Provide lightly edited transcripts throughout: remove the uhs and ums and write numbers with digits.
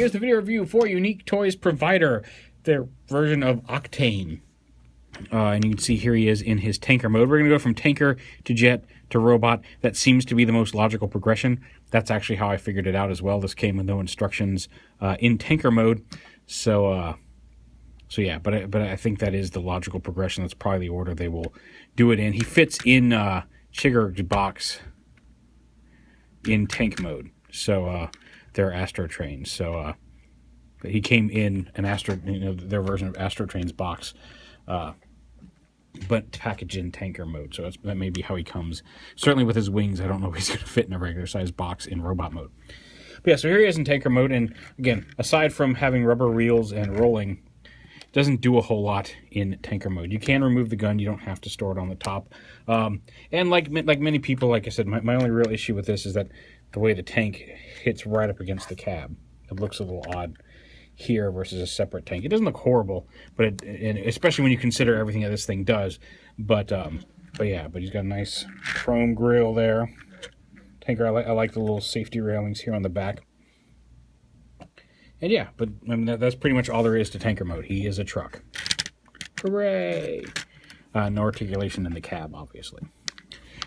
here's the video review for Unique Toys Provider, their version of Octane. And you can see here he is in his tanker mode. We're going to go from tanker to jet to robot. That seems to be the most logical progression. That's actually how I figured it out as well. This came with no instructions in tanker mode. So yeah, but I think that is the logical progression. That's probably the order they will do it in. He fits in Chigurh's box in tank mode. So they're Astro Trains. So he came in an their version of Astro Trains box, but packaged in tanker mode. So that may be how he comes. Certainly with his wings, I don't know if he's going to fit in a regular size box in robot mode. But yeah, so here he is in tanker mode, and again, aside from having rubber wheels and rolling, it doesn't do a whole lot in tanker mode. You can remove the gun. You don't have to store it on the top. And like many people, like I said, my only real issue with this is that the way the tank hits right up against the cab. It looks a little odd here versus a separate tank. It doesn't look horrible, but and especially when you consider everything that this thing does. But yeah, he's got a nice chrome grille there. Tanker, I like the little safety railings here on the back. And yeah, but I mean, that's pretty much all there is to tanker mode. He is a truck. Hooray! No articulation in the cab, obviously.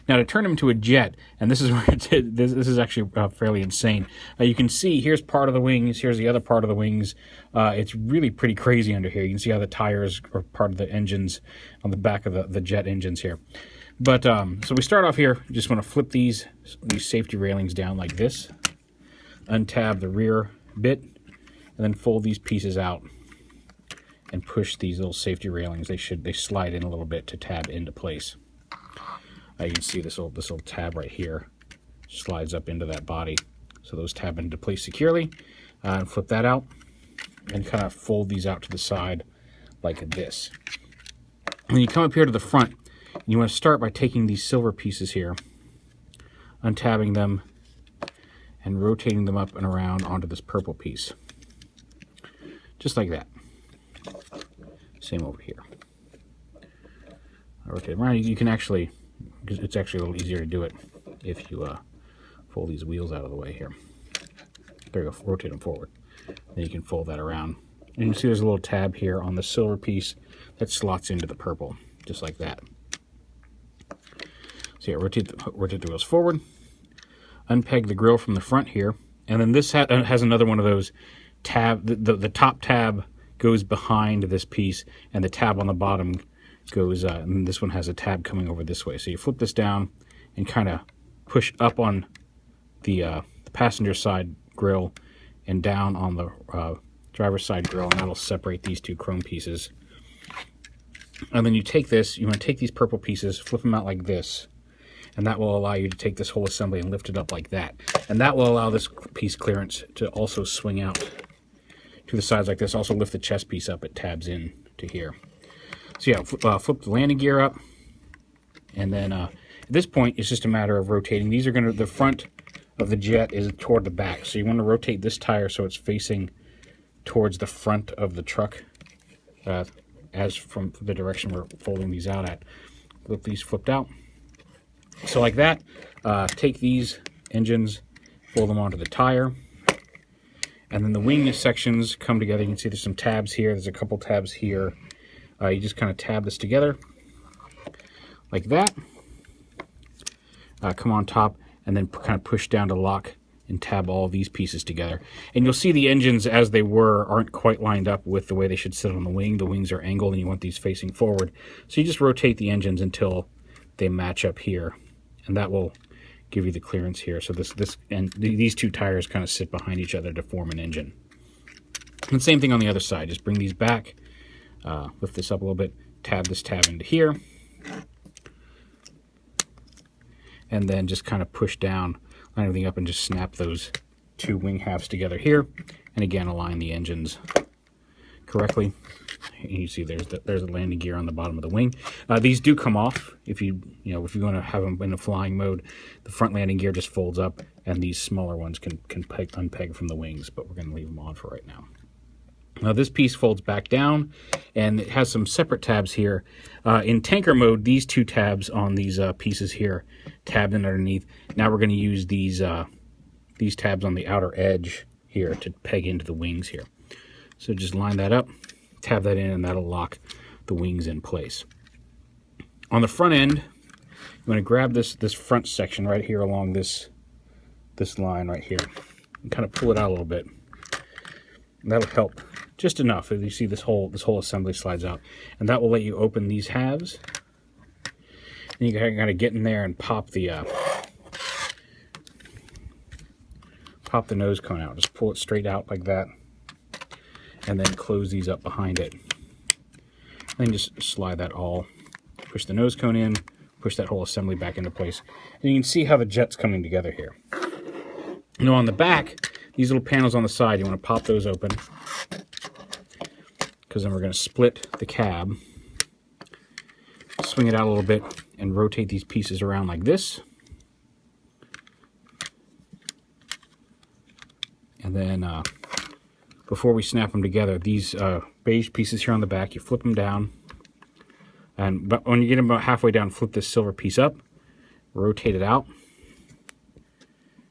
Now to turn him to a jet, and this is where this is actually fairly insane. You can see here's part of the wings, here's the other part of the wings. It's really pretty crazy under here. You can see how the tires are part of the engines on the back of the jet engines here. But so we start off here. You just want to flip these safety railings down like this, untab the rear bit, and then fold these pieces out and push these little safety railings. They slide in a little bit to tab into place. You can see this little tab right here slides up into that body. So those tab into place securely. And flip that out and kind of fold these out to the side like this. And then you come up here to the front. And you want to start by taking these silver pieces here, untabbing them, and rotating them up and around onto this purple piece. Just like that. Same over here. I rotate around. You can actually... It's actually a little easier to do it if you fold these wheels out of the way here. There you go, rotate them forward. Then you can fold that around. And you can see there's a little tab here on the silver piece that slots into the purple, just like that. So yeah, rotate the wheels forward, unpeg the grill from the front here, and then this has another one of those tab. The top tab goes behind this piece, and the tab on the bottom goes, and this one has a tab coming over this way. So you flip this down and kind of push up on the passenger side grill and down on the driver's side grill, and that'll separate these two chrome pieces. And then you want to take these purple pieces, flip them out like this, and that will allow you to take this whole assembly and lift it up like that. And that will allow this piece clearance to also swing out to the sides like this. Also lift the chest piece up, it tabs in to here. So yeah, flip the landing gear up, and then at this point it's just a matter of rotating. These are the front of the jet is toward the back, so you want to rotate this tire so it's facing towards the front of the truck, as from the direction we're folding these out at. Flip these flipped out. So like that, take these engines, fold them onto the tire, and then the wing sections come together. You can see there's some tabs here, there's a couple tabs here. You just kind of tab this together like that. Come on top and then kind of push down to lock and tab all these pieces together. And you'll see the engines as they aren't quite lined up with the way they should sit on the wing. The wings are angled and you want these facing forward. So you just rotate the engines until they match up here, and that will give you the clearance here. So these two tires kind of sit behind each other to form an engine. And same thing on the other side. Just bring these back. Lift this up a little bit, tab this tab into here, and then just kind of push down, line everything up, and just snap those two wing halves together here, and again align the engines correctly. And you see there's the landing gear on the bottom of the wing. These do come off if you want to have them in a flying mode. The front landing gear just folds up, and these smaller ones can unpeg from the wings, but we're going to leave them on for right now. Now this piece folds back down, and it has some separate tabs here. In tanker mode, these two tabs on these pieces here tabbed in underneath. Now we're going to use these tabs on the outer edge here to peg into the wings here. So just line that up, tab that in, and that'll lock the wings in place. On the front end, you want to grab this front section right here along this line right here, and kind of pull it out a little bit. And that'll help just enough. As you see, this whole assembly slides out, and that will let you open these halves. And you can kind of get in there and pop the nose cone out. Just pull it straight out like that, and then close these up behind it. And then just slide that all, push the nose cone in, push that whole assembly back into place. And you can see how the jet's coming together here. Now on the back, these little panels on the side, you want to pop those open, because then we're going to split the cab, swing it out a little bit, and rotate these pieces around like this. And then before we snap them together, these beige pieces here on the back, you flip them down. But when you get them about halfway down, flip this silver piece up, rotate it out,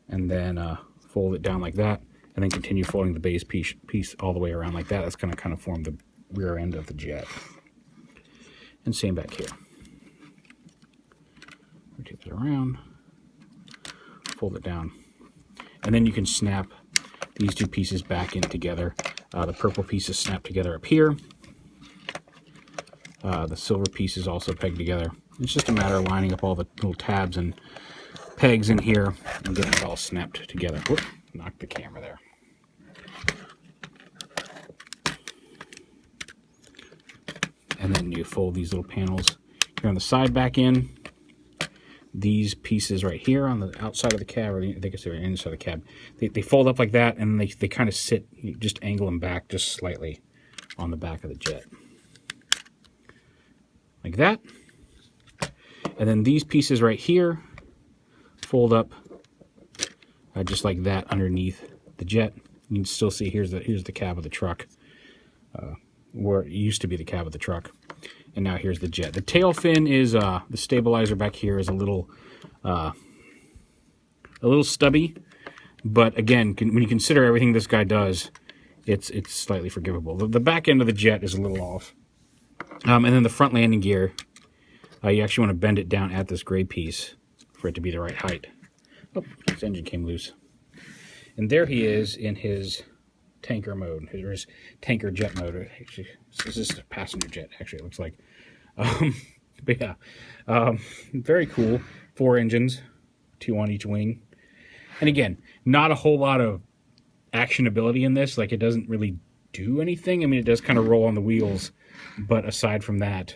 and then fold it down like that, and then continue folding the beige piece all the way around like that. That's going to kind of form the rear end of the jet. And same back here. Rotate it around, fold it down, and then you can snap these two pieces back in together. The purple piece is snapped together up here. The silver piece is also pegged together. It's just a matter of lining up all the little tabs and pegs in here and getting it all snapped together. Whoop, knocked the camera there. And then you fold these little panels here on the side back in. These pieces right here on the outside of the cab, or I think it's the inside of the cab, they fold up like that, and they kind of sit, you just angle them back just slightly on the back of the jet. Like that. And then these pieces right here fold up just like that underneath the jet. You can still see here's the cab of the truck, where it used to be the cab of the truck, and now here's the jet. The tail fin is the stabilizer back here is a little stubby, but again, when you consider everything this guy does, it's slightly forgivable. The back end of the jet is a little off. And then the front landing gear, you actually want to bend it down at this gray piece for it to be the right height. Oh, his engine came loose. And there he is in his tanker mode, or his tanker jet mode. Actually, this is a passenger jet, actually, it looks like. But yeah, very cool. 4 engines, 2 on each wing. And again, not a whole lot of actionability in this. Like, it doesn't really do anything. I mean, it does kind of roll on the wheels, but aside from that,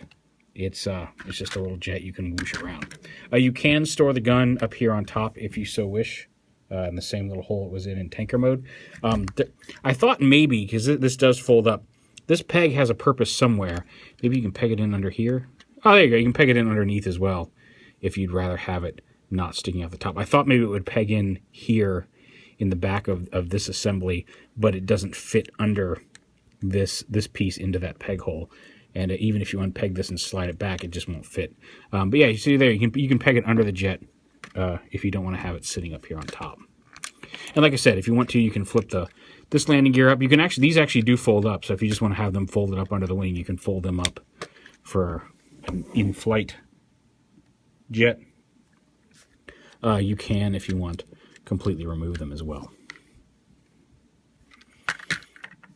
it's just a little jet you can whoosh around. You can store the gun up here on top if you so wish, in the same little hole it was in tanker mode. I thought maybe, because this does fold up, this peg has a purpose somewhere. Maybe you can peg it in under here. Oh, there you go. You can peg it in underneath as well if you'd rather have it not sticking out the top. I thought maybe it would peg in here in the back of this assembly, but it doesn't fit under this piece into that peg hole. And even if you unpeg this and slide it back, it just won't fit. But yeah, you see there, you can peg it under the jet if you don't want to have it sitting up here on top. And like I said, if you want to, you can flip this landing gear up. You can actually, these actually do fold up. So if you just want to have them folded up under the wing, you can fold them up for an in-flight jet. You can, if you want, completely remove them as well.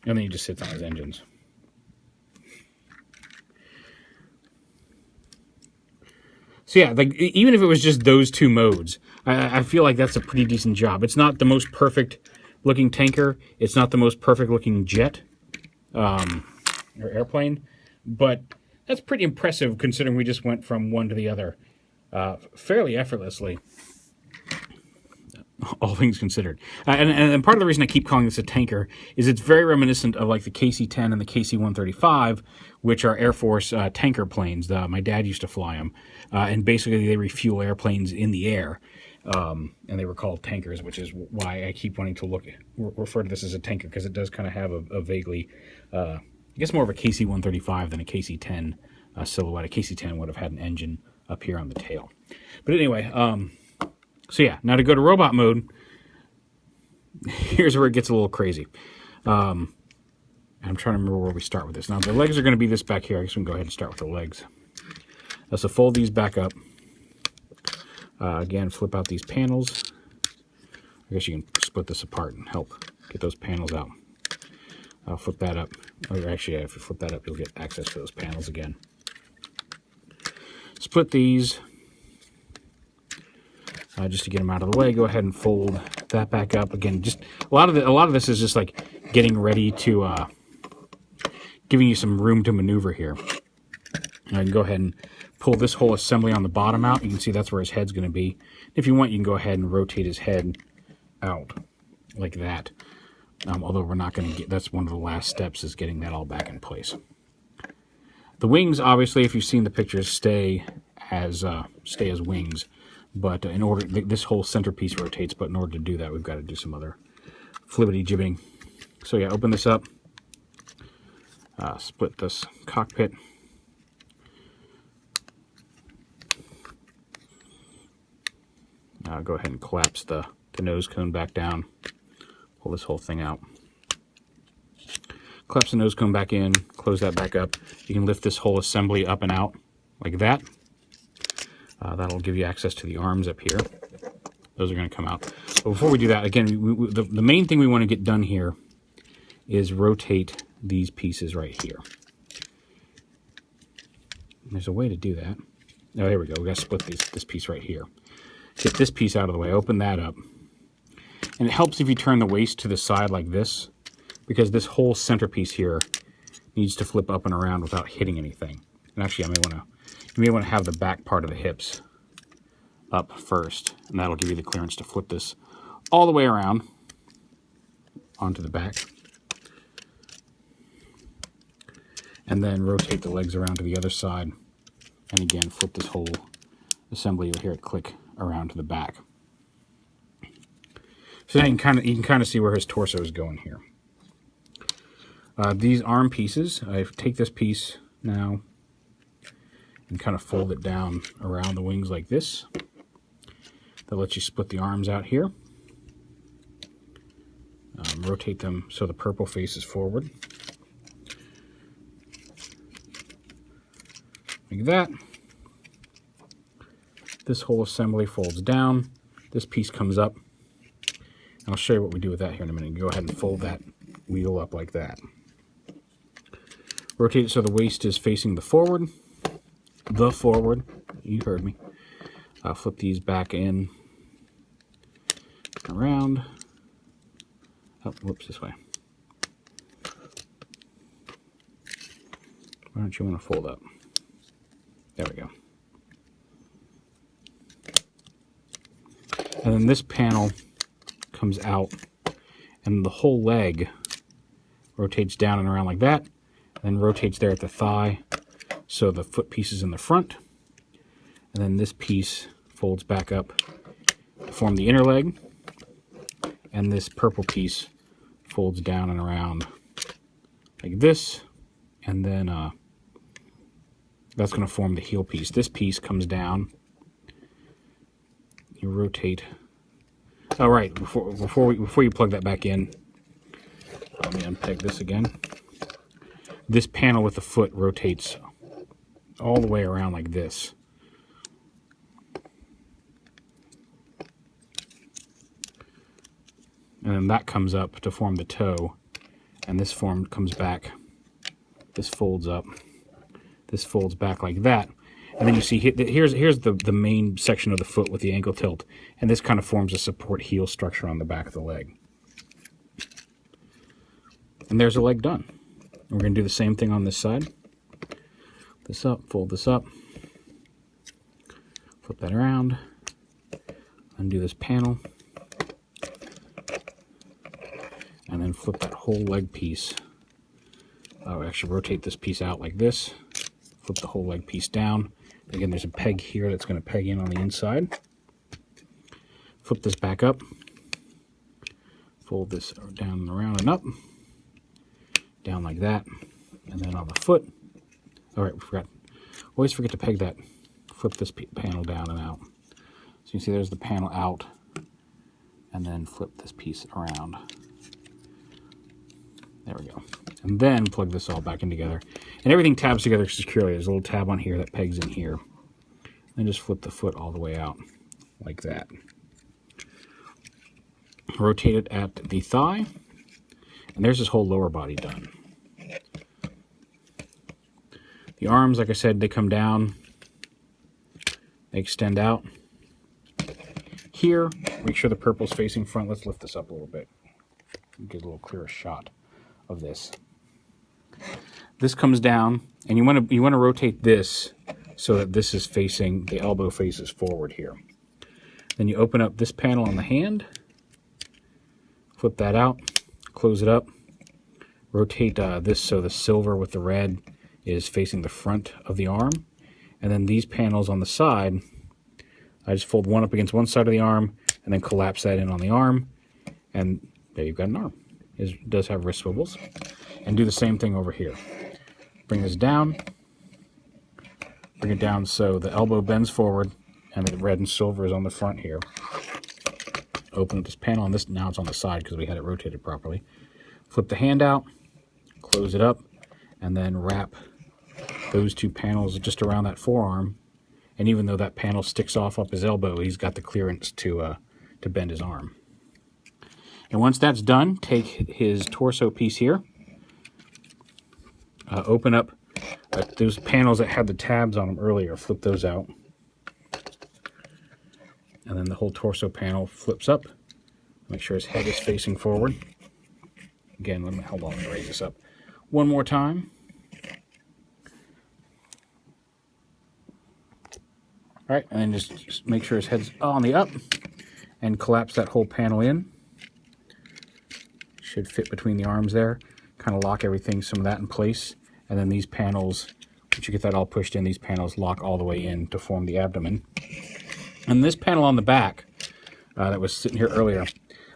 And then he just sits on his engines. So yeah, like, even if it was just those 2 modes, I feel like that's a pretty decent job. It's not the most perfect looking tanker. It's not the most perfect looking jet or airplane, but that's pretty impressive considering we just went from one to the other fairly effortlessly, all things considered. And part of the reason I keep calling this a tanker is it's very reminiscent of like the KC-10 and the KC-135, which are Air Force tanker planes. My dad used to fly them, and basically they refuel airplanes in the air, and they were called tankers, which is why I keep wanting to refer to this as a tanker, because it does kind of have a vaguely, I guess more of a KC-135 than a KC-10 silhouette. A KC-10 would have had an engine up here on the tail. But anyway, so yeah, now to go to robot mode, here's where it gets a little crazy. I'm trying to remember where we start with this. Now, the legs are going to be this back here. I guess we can go ahead and start with the legs. So fold these back up. Again, flip out these panels. I guess you can split this apart and help get those panels out. I'll flip that up. Or actually, if you flip that up, you'll get access to those panels again. Split these. Just to get them out of the way, go ahead and fold that back up. Again, just a lot of this is just like getting ready to, giving you some room to maneuver here. I can go ahead and pull this whole assembly on the bottom out. You can see that's where his head's going to be. If you want, you can go ahead and rotate his head out like that. Although we're not going to get, that's one of the last steps, is getting that all back in place. The wings, obviously, if you've seen the pictures, stay as wings. But in order, this whole centerpiece rotates, but in order to do that, we've got to do some other flibbity-jibbing. So yeah, open this up, split this cockpit. Go ahead and collapse the nose cone back down. Pull this whole thing out. Collapse the nose cone back in, close that back up. You can lift this whole assembly up and out like that. That'll give you access to the arms up here. Those are going to come out. But before we do that, again, the main thing we want to get done here is rotate these pieces right here. And there's a way to do that. Oh, there we go. We got to split this piece right here. Get this piece out of the way. Open that up. And it helps if you turn the waist to the side like this, because this whole centerpiece here needs to flip up and around without hitting anything. And actually, you may want to have the back part of the hips up first, and that'll give you the clearance to flip this all the way around onto the back. And then rotate the legs around to the other side. And again, flip this whole assembly. You'll hear it click around to the back. So now you can kind of see where his torso is going here. These arm pieces, I take this piece now and kind of fold it down around the wings like this. That lets you split the arms out here. Rotate them so the purple faces forward. Like that. This whole assembly folds down. This piece comes up. I'll show you what we do with that here in a minute. Go ahead and fold that wheel up like that. Rotate it so the waist is facing the forward. You heard me. Flip these back in, around. Oh, whoops, this way. Why don't you want to fold up? There we go. And then this panel comes out, and the whole leg rotates down and around like that, and then rotates there at the thigh, so the foot piece is in the front, and then this piece folds back up to form the inner leg, and this purple piece folds down and around like this, and then that's going to form the heel piece. This piece comes down. You rotate. All right, before you plug that back in, let me unpeg this again. This panel with the foot rotates all the way around like this. And then that comes up to form the toe, and this comes back. This folds up. This folds back like that. And then you see here's the main section of the foot with the ankle tilt, and this kind of forms a support heel structure on the back of the leg. And there's a leg done. And we're going to do the same thing on this side. This up, fold this up, flip that around, undo this panel, and then flip that whole leg piece. Actually rotate this piece out like this, flip the whole leg piece down. Again, there's a peg here that's going to peg in on the inside. Flip this back up, fold this down and around and up, down like that, and then on the foot. All right, we forgot. Always forget to peg that. Flip this panel down and out. So you can see there's the panel out, and then flip this piece around. There we go. And then plug this all back in together. And everything tabs together securely. There's a little tab on here that pegs in here. And just flip the foot all the way out like that. Rotate it at the thigh. And there's this whole lower body done. The arms, like I said, they come down. They extend out. Here, make sure the purple's facing front. Let's lift this up a little bit. Get a little clearer shot of this. This comes down, and you want to rotate this so that this is facing, the elbow faces forward here. Then you open up this panel on the hand, flip that out, close it up, rotate this so the silver with the red is facing the front of the arm, and then these panels on the side, I just fold one up against one side of the arm and then collapse that in on the arm, and there you've got an arm. It does have wrist swivels. And do the same thing over here. Bring this down, bring it down so the elbow bends forward and the red and silver is on the front here. Open up this panel, and this now it's on the side because we had it rotated properly. Flip the hand out, close it up, and then wrap those two panels just around that forearm. And even though that panel sticks off up his elbow, he's got the clearance to bend his arm. And once that's done, take his torso piece here, open up those panels that had the tabs on them earlier, flip those out. And then the whole torso panel flips up. Make sure his head is facing forward. Again, hold on, let me raise this up one more time. All right, and then just make sure his head's on the up and collapse that whole panel in. Should fit between the arms there. Kind of lock everything, some of that in place. And then these panels, once you get that all pushed in, these panels lock all the way in to form the abdomen. And this panel on the back that was sitting here earlier,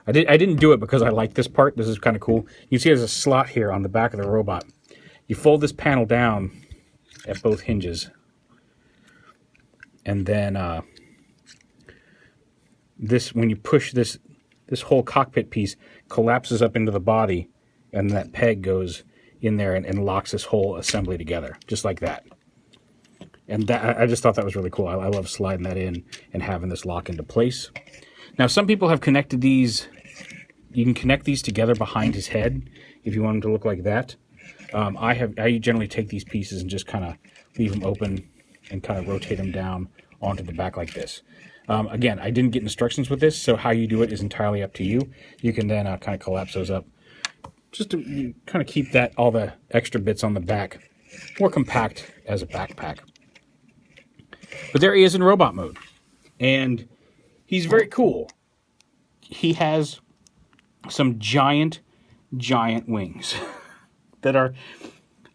I didn't do it because I like this part. This is kind of cool. You see there's a slot here on the back of the robot. You fold this panel down at both hinges. And then when you push this whole cockpit piece collapses up into the body, and that peg goes in there and locks this whole assembly together, just like that. And that, I just thought that was really cool. I love sliding that in and having this lock into place. Now, some people have connected these. You can connect these together behind his head if you want them to look like that. I generally take these pieces and just kind of leave them open and kind of rotate them down onto the back like this. Again, I didn't get instructions with this, so how you do it is entirely up to you. You can then kind of collapse those up just to kind of keep all the extra bits on the back more compact as a backpack. But there he is in robot mode, and he's very cool. He has some giant wings that are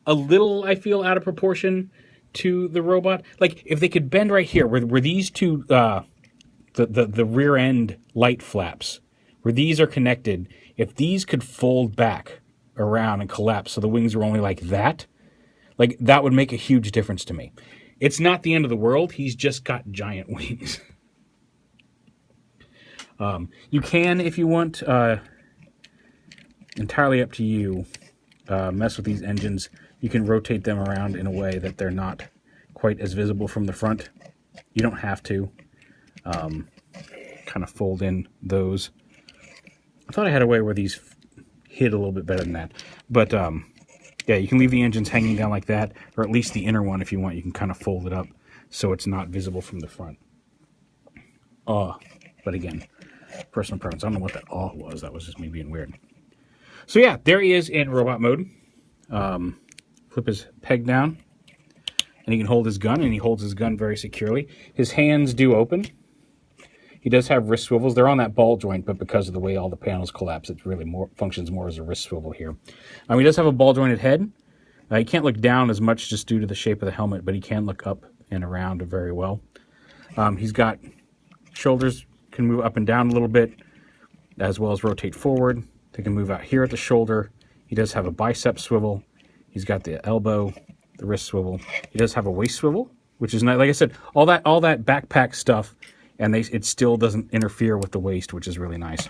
a little, I feel, out of proportion to the robot. Like, if they could bend right here, where these two, the rear end light flaps, where these are connected, if these could fold back around and collapse so the wings were only like that would make a huge difference to me. It's not the end of the world. He's just got giant wings. You can, if you want, entirely up to you, mess with these engines. You can rotate them around in a way that they're not quite as visible from the front. You don't have to. Kind of fold in those. I thought I had a way where these hid a little bit better than that. But, yeah, you can leave the engines hanging down like that, or at least the inner one if you want. You can kind of fold it up so it's not visible from the front. But again, personal preference. I don't know what that was. That was just me being weird. So yeah, there he is in robot mode. Flip his peg down, and he can hold his gun, and he holds his gun very securely. His hands do open. He does have wrist swivels. They're on that ball joint, but because of the way all the panels collapse, it really functions more as a wrist swivel here. He does have a ball jointed head. He can't look down as much just due to the shape of the helmet, but he can look up and around very well. He's got shoulders, can move up and down a little bit, as well as rotate forward. They can move out here at the shoulder. He does have a bicep swivel. He's got the elbow, the wrist swivel. He does have a waist swivel, which is nice. Like I said, all that backpack stuff, and it still doesn't interfere with the waist, which is really nice.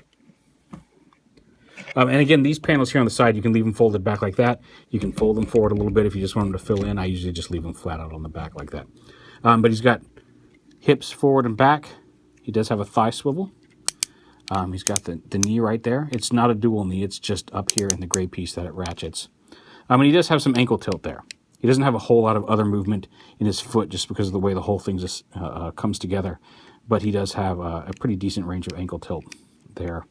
And again, these panels here on the side, you can leave them folded back like that. You can fold them forward a little bit if you just want them to fill in. I usually just leave them flat out on the back like that. But he's got hips forward and back. He does have a thigh swivel. He's got the knee right there. It's not a dual knee. It's just up here in the gray piece that it ratchets. And he does have some ankle tilt there. He doesn't have a whole lot of other movement in his foot just because of the way the whole thing just comes together. But he does have a pretty decent range of ankle tilt there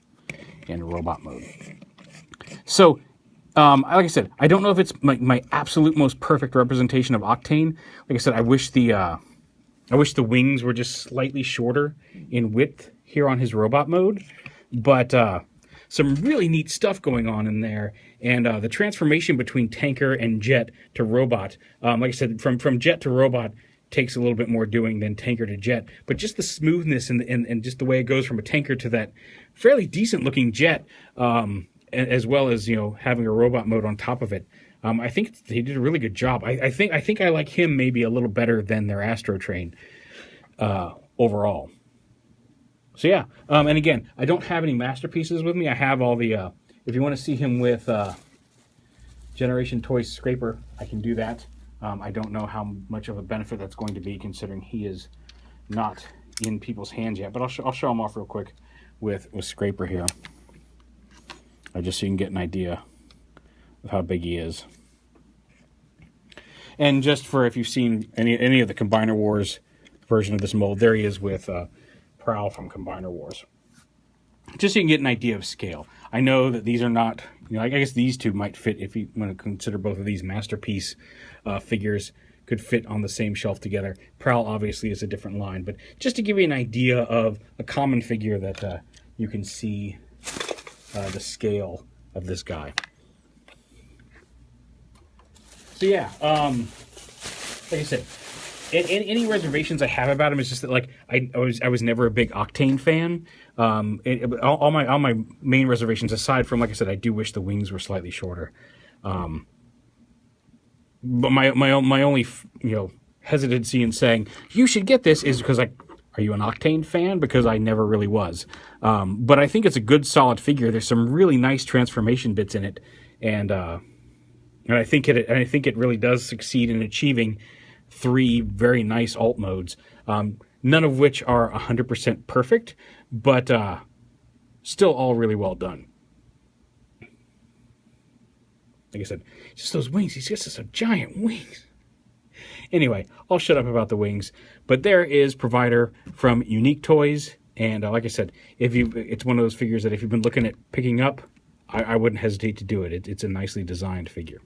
in robot mode. So, like I said, I don't know if it's my absolute most perfect representation of Octane. Like I said, I wish the wings were just slightly shorter in width here on his robot mode. But some really neat stuff going on in there. And the transformation between tanker and jet to robot, like I said, from jet to robot takes a little bit more doing than tanker to jet. But just the smoothness and just the way it goes from a tanker to that fairly decent looking jet, as well as, having a robot mode on top of it. I think he did a really good job. I think I like him maybe a little better than their Astro Train overall. So yeah, and again, I don't have any masterpieces with me. I have all the, if you want to see him with Generation Toys Scraper, I can do that. I don't know how much of a benefit that's going to be considering he is not in people's hands yet, but I'll show him off real quick with Scraper here. Just so you can get an idea of how big he is. And just for if you've seen any of the Combiner Wars version of this mold, there he is with Prowl from Combiner Wars. Just so you can get an idea of scale. I know that these are not, I guess these two might fit if you want to consider both of these masterpiece figures could fit on the same shelf together. Prowl obviously is a different line, but just to give you an idea of a common figure that you can see the scale of this guy. So yeah, like I said, any reservations I have about him is just that, like, I was never a big Octane fan. All my main reservations, aside from, like I said, I do wish the wings were slightly shorter. But my only hesitancy in saying you should get this is because, like, are you an Octane fan? Because I never really was. But I think it's a good solid figure. There's some really nice transformation bits in it, and I think it really does succeed in achieving 3 very nice alt modes, none of which are 100% perfect, but still all really well done. Like I said, just those wings. He's just some giant wings. Anyway, I'll shut up about the wings, but there is Provider from Unique Toys, and like I said, it's one of those figures that if you've been looking at picking up, I wouldn't hesitate to do it. It's a nicely designed figure.